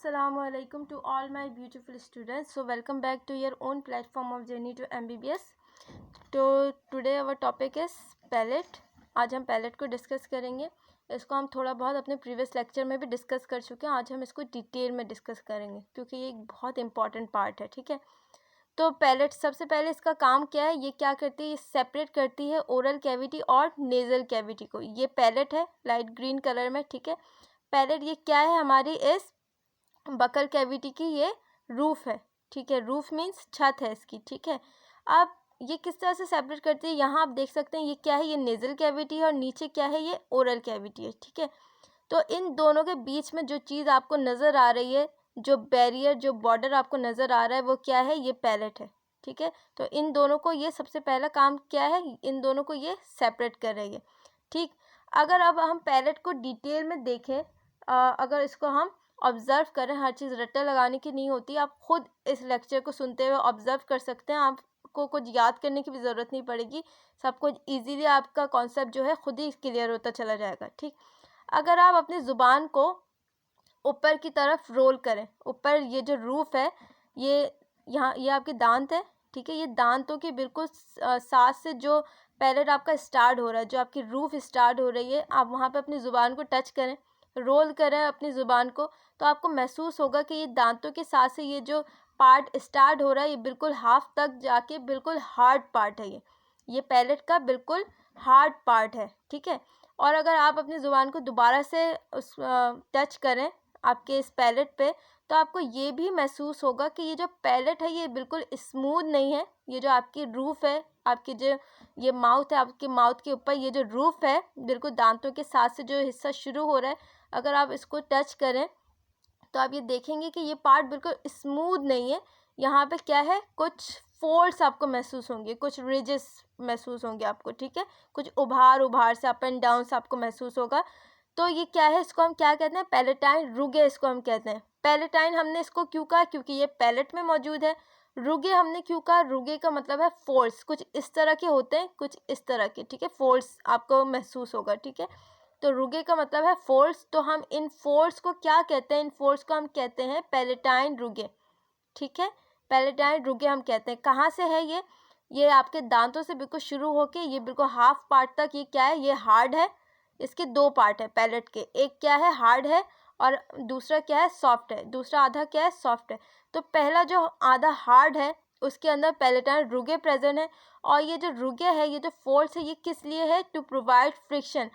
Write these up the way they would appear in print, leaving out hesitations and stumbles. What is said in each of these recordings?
Assalamualaikum to all my beautiful students. So welcome back to your own platform of journey to MBBS. तो today our topic is palate. आज हम palette को discuss करेंगे. इसको हम थोड़ा बहुत अपने प्रीवियस लेक्चर में भी डिस्कस कर चुके हैं. आज हम इसको डिटेल में डिस्कस करेंगे क्योंकि ये एक बहुत इंपॉर्टेंट पार्ट है. ठीक है, तो पैलेट सबसे पहले इसका काम क्या है, ये क्या करती है, ये सेपरेट करती है ओरल कैविटी और नेज़ल कैविटी को. ये पैलेट है लाइट ग्रीन कलर में. ठीक है, पैलेट ये क्या है, हमारी इस बकल कैविटी की ये रूफ है. ठीक है, रूफ मीन्स छत है इसकी. ठीक है, अब ये किस तरह से सेपरेट करती है, यहाँ आप देख सकते हैं ये क्या है, ये नेज़ल कैविटी है और नीचे क्या है, ये ओरल कैविटी है. ठीक है, तो इन दोनों के बीच में जो चीज़ आपको नज़र आ रही है, जो बैरियर, जो बॉर्डर आपको नज़र आ रहा है, वो क्या है, ये पैलेट है. ठीक है, तो इन दोनों को ये सबसे पहला काम क्या है, इन दोनों को ये सेपरेट कर रही है. ठीक, अगर अब हम पैलेट को डिटेल में देखें, अगर इसको हम ऑब्ज़र्व करें, हर चीज़ रट्टा लगाने की नहीं होती, आप खुद इस लेक्चर को सुनते हुए ऑब्ज़र्व कर सकते हैं. आपको कुछ याद करने की भी ज़रूरत नहीं पड़ेगी, सब कुछ ईजीली आपका कॉन्सेप्ट जो है खुद ही क्लियर होता चला जाएगा. ठीक, अगर आप अपनी ज़ुबान को ऊपर की तरफ रोल करें, ऊपर ये जो रूफ है, ये यहाँ ये आपके दांत है. ठीक है, ये दांतों के बिल्कुल साथ से जो पैलेट आपका स्टार्ट हो रहा है, जो आपकी रूफ स्टार्ट हो रही है, आप वहाँ पे अपनी ज़ुबान को टच करें, रोल करें अपनी ज़ुबान को, तो आपको महसूस होगा कि ये दांतों के साथ से ये जो पार्ट स्टार्ट हो रहा है, ये बिल्कुल हाफ तक जाके बिल्कुल हार्ड पार्ट है. ये पैलेट का बिल्कुल हार्ड पार्ट है. ठीक है, और अगर आप अपनी ज़ुबान को दोबारा से उस टच करें आपके इस पैलेट पे, तो आपको ये भी महसूस होगा कि ये जो पैलेट है ये बिल्कुल स्मूथ नहीं है. ये जो आपकी रूफ है, आपकी जो ये माउथ है, आपके माउथ के ऊपर ये जो रूफ है, बिल्कुल दांतों के साथ से जो हिस्सा शुरू हो रहा है, अगर आप इसको टच करें तो आप ये देखेंगे कि ये पार्ट बिल्कुल स्मूथ नहीं है. यहाँ पे क्या है, कुछ फोल्ड्स आपको महसूस होंगे, कुछ रिजेस महसूस होंगे आपको. ठीक है, कुछ उभार से अप एंड डाउन से आपको महसूस होगा. तो ये क्या है, इसको हम क्या कहते हैं, पैलेटाइन रुगे इसको हम कहते हैं. पैलेटाइन हमने इसको क्यों कहा, क्योंकि ये पैलेट में मौजूद है. रुगे हमने क्यों कहा, रुगे का मतलब है फोल्ड्स, कुछ इस तरह के होते हैं, कुछ इस तरह के. ठीक है, फोल्ड्स आपको महसूस होगा. ठीक है, तो रुगे का मतलब है फोल्ड्स. तो हम इन फोल्ड्स को क्या कहते हैं, इन फोल्ड्स को हम कहते हैं पैलेटाइन रुगे. ठीक है, पैलेटाइन रुगे हम कहते हैं. कहाँ से है ये आपके दांतों से बिल्कुल शुरू होके ये बिल्कुल हाफ पार्ट तक ये क्या है, ये हार्ड है. इसके दो पार्ट है पैलेट के, एक क्या है हार्ड है और दूसरा क्या है सॉफ्ट है. दूसरा आधा क्या है सॉफ्ट है. तो पहला जो आधा हार्ड है उसके अंदर पैलेटाइन रुगे प्रेजेंट है. और ये जो रुगे है, ये जो फोल्ड्स है, ये किस लिए है, टू प्रोवाइड फ्रिक्शन.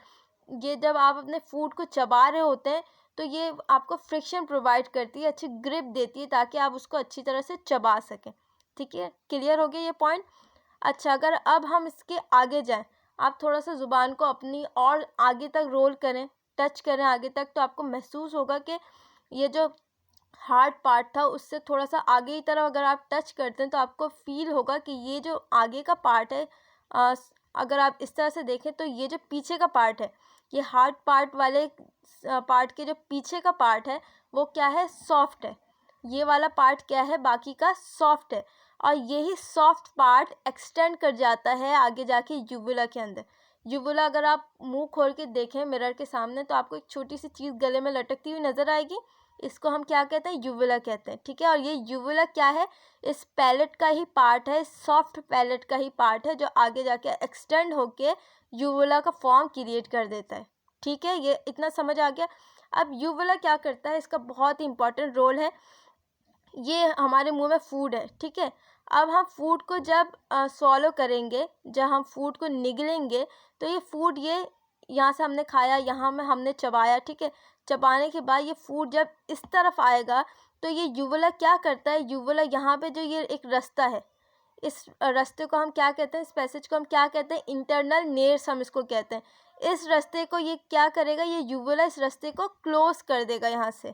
ये जब आप अपने फूड को चबा रहे होते हैं तो ये आपको फ्रिक्शन प्रोवाइड करती है, अच्छी ग्रिप देती है ताकि आप उसको अच्छी तरह से चबा सकें. ठीक है, क्लियर हो गया ये पॉइंट. अच्छा, अगर अब हम इसके आगे जाएं, आप थोड़ा सा ज़ुबान को अपनी और आगे तक रोल करें, टच करें आगे तक, तो आपको महसूस होगा कि ये जो हार्ड पार्ट था उससे थोड़ा सा आगे की तरफ अगर आप टच करते हैं तो आपको फील होगा कि ये जो आगे का पार्ट है, अगर आप इस तरह से देखें तो ये जो पीछे का पार्ट है, ये हार्ड पार्ट वाले पार्ट के जो पीछे का पार्ट है वो क्या है, सॉफ्ट है. ये वाला पार्ट क्या है, बाकी का सॉफ्ट है. और यही सॉफ्ट पार्ट एक्सटेंड कर जाता है आगे जाके यूवुला के अंदर. यूवुला अगर आप मुंह खोल के देखें मिरर के सामने तो आपको एक छोटी सी चीज़ गले में लटकती हुई नज़र आएगी. इसको हम क्या कहते हैं, यूवुला कहते हैं. ठीक है, और ये यूवुला क्या है, इस पैलेट का ही पार्ट है, सॉफ्ट पैलेट का ही पार्ट है जो आगे जाके एक्सटेंड होके यूवुला का फॉर्म क्रिएट कर देता है. ठीक है, ये इतना समझ आ गया. अब यूवुला क्या करता है, इसका बहुत ही इंपॉर्टेंट रोल है. ये हमारे मुंह में फूड है. ठीक है, अब हम फूड को जब स्वॉलो करेंगे, जब हम फूड को निगलेंगे तो ये फूड, ये यहाँ से हमने खाया, यहाँ में हमने चबाया. ठीक है, चबाने के बाद ये फूड जब इस तरफ आएगा तो ये यूवुला क्या करता है, यूवुला यहाँ पे जो ये एक रास्ता है, इस रास्ते को हम क्या कहते हैं, इस पैसेज को हम क्या कहते हैं, इंटरनल नेर्स हम इसको कहते हैं. इस रास्ते को ये क्या करेगा, ये यूवुला इस रास्ते को क्लोज कर देगा यहाँ से.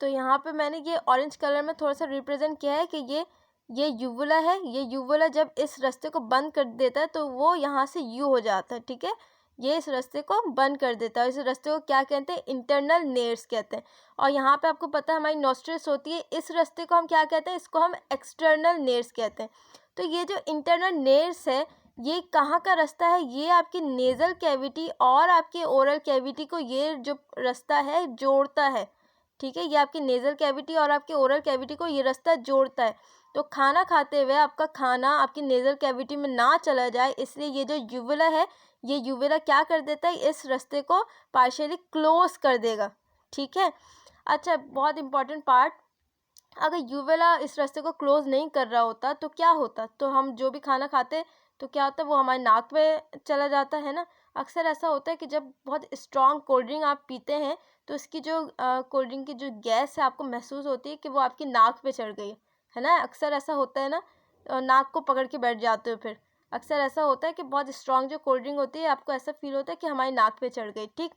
तो यहाँ पे मैंने ये ऑरेंज कलर में थोड़ा सा रिप्रेजेंट किया है कि ये यूवुला है. ये यूवुला जब इस रास्ते को बंद कर देता है तो वो यहाँ से यू हो जाता है. ठीक है, ये इस रास्ते को बंद कर देता है. इस रास्ते को क्या कहते हैं, इंटरनल नेर्स कहते हैं. और यहाँ पे आपको पता है हमारी नॉस्ट्रिल्स होती है, इस रास्ते को हम क्या कहते हैं, इसको हम एक्सटर्नल नेर्स कहते हैं. तो ये जो इंटरनल नेर्स है ये कहाँ का रास्ता है, ये आपकी नेज़ल कैविटी और आपके ओरल कैविटी को ये जो रास्ता है जोड़ता है. ठीक है। ये आपकी नेज़ल कैविटी और आपके ओरल कैविटी को ये रास्ता जोड़ता है। तो खाना खाते हुए आपका खाना आपकी नेज़ल कैविटी में ना चला जाए, इसलिए ये जो यूवुला है, ये यूवुला क्या कर देता है, इस रास्ते को पार्शियली क्लोज कर देगा, ठीक है। अच्छा, बहुत इंपॉर्टेंट पार्ट, अगर यूवुला इस रास्ते को क्लोज नहीं कर रहा होता तो क्या होता, तो हम जो भी खाना खाते तो क्या होता है, वो हमारे नाक में चला जाता है ना। अक्सर ऐसा होता है कि जब बहुत स्ट्रॉन्ग कोल्ड ड्रिंक आप पीते हैं तो इसकी जो कोल्ड ड्रिंक की जो गैस है आपको महसूस होती है कि वो आपकी नाक पे चढ़ गई है ना। अक्सर ऐसा होता है ना, नाक को पकड़ के बैठ जाते हो फिर। अक्सर ऐसा होता है कि बहुत स्ट्रॉन्ग जो कोल्ड ड्रिंक होती है आपको ऐसा फील होता है कि हमारी नाक पे चढ़ गई, ठीक।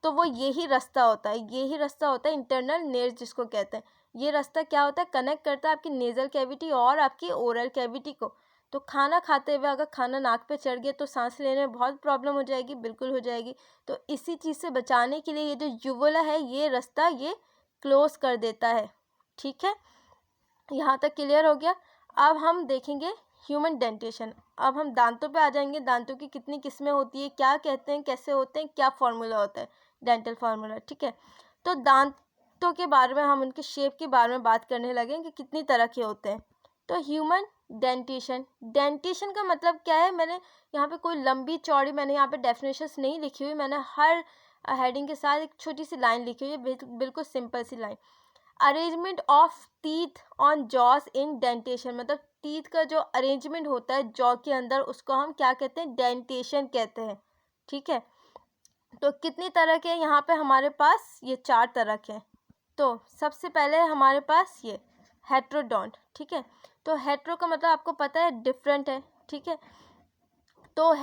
तो वो यही रास्ता होता है, यही रास्ता होता है इंटरनल नेज जिसको कहते हैं। ये रास्ता क्या होता है, कनेक्ट करता है आपकी नेज़ल कैविटी और आपकी ओरल कैविटी को। तो खाना खाते हुए अगर खाना नाक पे चढ़ गया तो सांस लेने में बहुत प्रॉब्लम हो जाएगी, बिल्कुल हो जाएगी। तो इसी चीज़ से बचाने के लिए ये जो यूवुला है, ये रास्ता ये क्लोज कर देता है, ठीक है। यहाँ तक क्लियर हो गया। अब हम देखेंगे ह्यूमन डेंटेशन। अब हम दांतों पे आ जाएंगे। दांतों की कितनी किस्में होती है, क्या कहते हैं, कैसे होते हैं, क्या फार्मूला होता है, डेंटल फार्मूला, ठीक है। तो दांतों के बारे में हम उनके शेप के बारे में बात करने लगे कि कितनी तरह के होते हैं। तो ह्यूमन डेंटेशन, डेंटेशन का मतलब क्या है, मैंने यहाँ पे कोई लंबी चौड़ी मैंने यहाँ पे डेफिनेशंस नहीं लिखी हुई, मैंने हर हेडिंग के साथ एक छोटी सी लाइन लिखी हुई है, बिल्कुल सिंपल सी line. Arrangement of teeth on jaws in dentition, मतलब टीथ का जो अरेंजमेंट होता है जॉ के अंदर, उसको हम क्या कहते हैं, डेंटेशन कहते हैं, ठीक है। तो कितनी तरह के यहाँ पे हमारे पास, ये 4 तरह के हैं। तो सबसे पहले हमारे पास ये हेट्रोडोंट, ठीक है। तो हेट्रो का मतलब आपको पता है डिफरेंट है, ठीक है। तो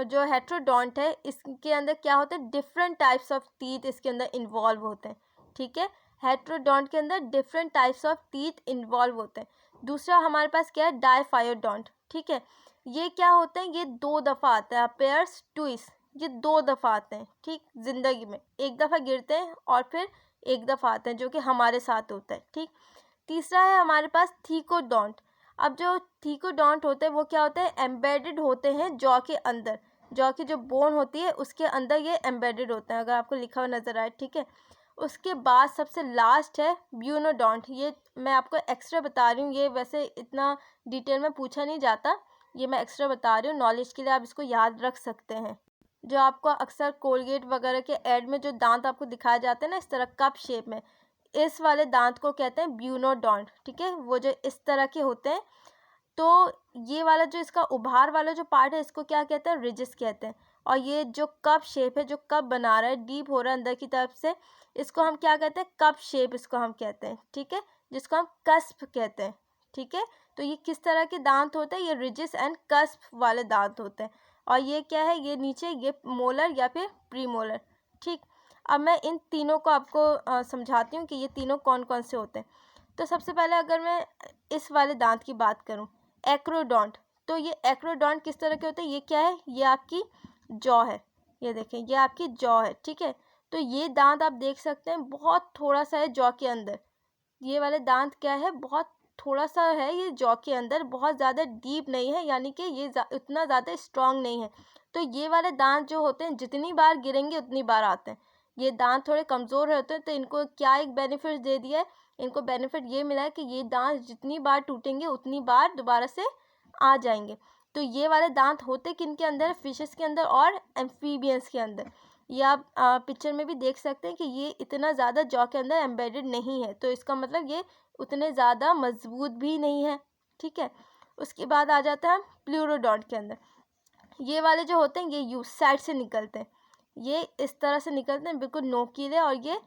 जो हेट्रोडोंट है इसके अंदर क्या होता है, डिफरेंट टाइप्स ऑफ टीथ इसके अंदर इन्वॉल्व होते हैं, ठीक है। हेट्रोडोंट के अंदर different types of teeth involve होते हैं। दूसरा हमारे पास क्या है, डायफायोडोंट, ठीक है। ये क्या होते हैं, ये 2 दफ़ा आते हैं, पेयर्स ट्विस, ये 2 दफ़ा आते हैं, ठीक। ज़िंदगी में एक दफ़ा गिरते हैं और फिर एक दफ़ा आते हैं, जो कि हमारे साथ होता है, ठीक। तीसरा है हमारे पास थीकोडोंट। अब जो थीकोडोंट होते हैं वो क्या होते हैं, एम्बेडेड होते हैं जॉ के अंदर, जॉ की जो बोन होती है उसके अंदर ये एम्बेडेड होते हैं, अगर आपको लिखा हुआ नज़र आए, ठीक है। उसके बाद सबसे लास्ट है ब्यूनोडोंट। ये मैं आपको एक्स्ट्रा बता रही हूँ, ये वैसे इतना डिटेल में पूछा नहीं जाता, ये मैं एक्स्ट्रा बता रही हूँ नॉलेज के लिए, आप इसको याद रख सकते हैं। जो आपको अक्सर कोलगेट वगैरह के ऐड में जो दांत आपको दिखाए जाते हैं ना इस तरह कप शेप में, इस वाले दांत को कहते हैं ब्यूनोडोंट, ठीक है। वो जो इस तरह के होते हैं, तो ये वाला जो इसका उभार वाला जो पार्ट है इसको क्या कहते हैं, रिजिस कहते हैं। और ये जो कप शेप है, जो कप बना रहा है, डीप हो रहा है अंदर की तरफ से, इसको हम क्या कहते हैं, कप शेप इसको हम कहते हैं, ठीक है, जिसको हम कस्प कहते हैं, ठीक है। तो ये किस तरह के दांत होते हैं, ये रिजिस एंड कस्प वाले दांत होते हैं। और ये क्या है, ये नीचे ये मोलर या फिर प्रीमोलर, ठीक। अब मैं इन तीनों को आपको समझाती हूँ कि ये तीनों कौन कौन से होते हैं। तो सबसे पहले अगर मैं इस वाले दांत की बात करूँ, एक्रोडोंट, तो ये एक्रोडोंट किस तरह के होते हैं, ये क्या है, ये आपकी जॉ है, ये देखें ये आपकी जॉ है, ठीक है। तो ये दांत आप देख सकते हैं बहुत थोड़ा सा है जॉ के अंदर, ये वाले दांत क्या है, बहुत थोड़ा सा है ये जॉ के अंदर, बहुत ज़्यादा डीप नहीं है, यानी कि ये उतना ज़्यादा स्ट्रॉन्ग नहीं है। तो ये वाले दांत जो होते हैं जितनी बार गिरेंगे उतनी बार आते हैं। ये दांत थोड़े कमज़ोर होते हैं, तो इनको क्या एक बेनिफिट दे दिया है, इनको बेनिफिट ये मिला है कि ये दांत जितनी बार टूटेंगे उतनी बार दोबारा से आ जाएंगे। तो ये वाले दांत होते किन के अंदर, फिशेस के अंदर और एम्फीबियंस के अंदर। ये आप पिक्चर में भी देख सकते हैं कि ये इतना ज़्यादा जॉ के अंदर एम्बेडेड नहीं है, तो इसका मतलब ये उतने ज़्यादा मजबूत भी नहीं है, ठीक है। उसके बाद आ जाता है प्लूरोडोंट के अंदर। ये वाले जो होते हैं ये यू साइड से निकलते हैं, ये इस तरह से निकलते हैं बिल्कुल नोकीले, और ये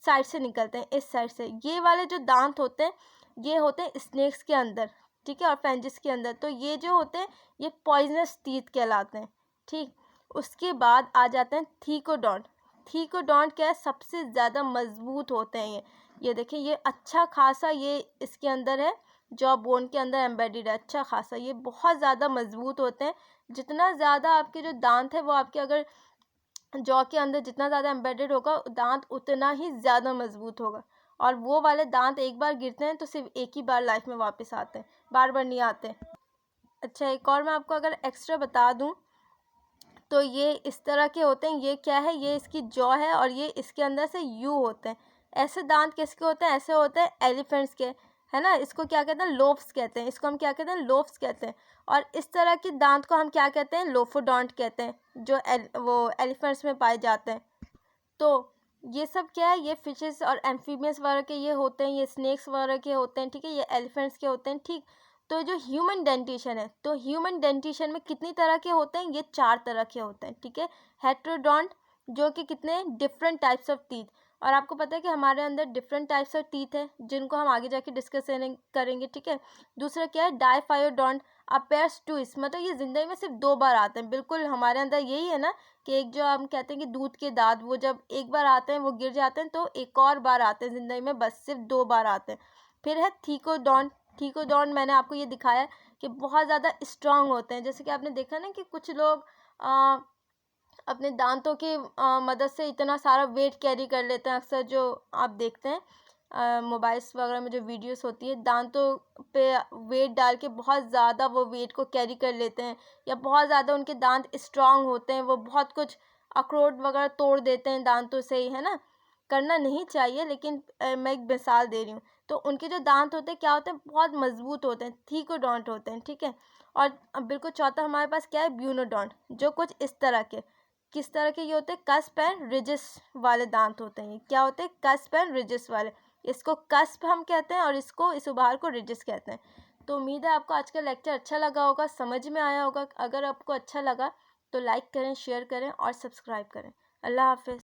साइड से निकलते हैं इस साइड से। ये वाले जो दांत होते हैं ये होते हैं स्नेक्स के अंदर, ठीक है, और फेंजिस के अंदर। तो ये जो होते हैं ये पॉइजनस टीथ कहलाते हैं, ठीक। उसके बाद आ जाते हैं थीकोडोंट। थीकोडोंट क्या है, सबसे ज़्यादा मजबूत होते हैं ये देखें, ये अच्छा खासा ये इसके अंदर है, जॉ बोन के अंदर एम्बेडेड है, अच्छा खासा, ये बहुत ज़्यादा मजबूत होते हैं। जितना ज़्यादा आपके जो दांत है वो आपके अगर जॉ के अंदर जितना ज़्यादा एम्बेडेड होगा दांत उतना ही ज़्यादा मजबूत होगा। और वो वाले दांत एक बार गिरते हैं तो सिर्फ एक ही बार लाइफ में वापस आते हैं, बार बार नहीं आते। अच्छा, एक और मैं आपको अगर एक्स्ट्रा बता दूं, तो ये इस तरह के होते हैं, ये क्या है, ये इसकी जॉ है और ये इसके अंदर से यू होते हैं, ऐसे दांत किसके होते हैं? ऐसे होते हैं एलिफेंट्स के, है ना। इसको क्या कहते हैं? लोब्स कहते हैं। इसको हम क्या कहते हैं? लोब्स कहते हैं। और इस तरह के दांत को हम क्या कहते हैं? लोफोडोंट कहते हैं, जो वो एलिफेंट्स में पाए जाते हैं। तो ये सब क्या है? ये फिशेस और एम्फीबियंस वगैरह के ये होते हैं, ये स्नेक्स वगैरह के होते हैं, ठीक है, ये एलिफेंट्स के होते हैं, ठीक। तो जो ह्यूमन डेंटिशन है, तो ह्यूमन डेंटिशन में कितनी तरह के होते हैं? ये 4 तरह के होते हैं, ठीक है। हेट्रोडोंट, जो कि कितने डिफरेंट टाइप्स ऑफ टीथ, और आपको पता है कि हमारे अंदर डिफरेंट टाइप्स ऑफ टीथ है, जिनको हम आगे जाके डिस्कस करेंगे, ठीक है। दूसरा क्या है? डाइफायोडोंट अपेयर्स ट्विस, मतलब ये जिंदगी में सिर्फ 2 बार आते हैं। बिल्कुल हमारे अंदर यही है ना कि एक जो हम कहते हैं कि दूध के दांत, वो जब एक बार आते हैं वो गिर जाते हैं, तो एक और बार आते हैं ज़िंदगी में, बस सिर्फ 2 बार आते हैं। फिर है थीकोडोंट। थीकोडोंट मैंने आपको ये दिखाया कि बहुत ज़्यादा स्ट्रांग होते हैं। जैसे कि आपने देखा ना कि कुछ लोग अपने दांतों की मदद से इतना सारा वेट कैरी कर लेते हैं। अक्सर जो आप देखते हैं मोबाइल्स वगैरह में जो वीडियोस होती है, दांतों पे वेट डाल के बहुत ज़्यादा वो वेट को कैरी कर लेते हैं, या बहुत ज़्यादा उनके दांत स्ट्रांग होते हैं, वो बहुत कुछ अखरोट वगैरह तोड़ देते हैं दांतों से ही, है ना। करना नहीं चाहिए, लेकिन मैं एक मिसाल दे रही हूँ। तो उनके जो दांत होते हैं क्या होते हैं? बहुत मजबूत होते हैं, थीकोडोंट होते हैं, ठीक है। और अब बिल्कुल चौथा हमारे पास क्या है? ब्यूनोडोंट, जो कुछ इस तरह के, किस तरह के ये होते हैं? कस्प एंड रिजिस वाले दांत होते हैं। ये क्या होते हैं? कस्प एंड रिजिस वाले। इसको कस्प हम कहते हैं और इसको, इस उभार को, रिजिस कहते हैं। तो उम्मीद है आपको आज का लेक्चर अच्छा लगा होगा, समझ में आया होगा। अगर आपको अच्छा लगा तो लाइक करें, शेयर करें और सब्सक्राइब करें। अल्लाह हाफिज़।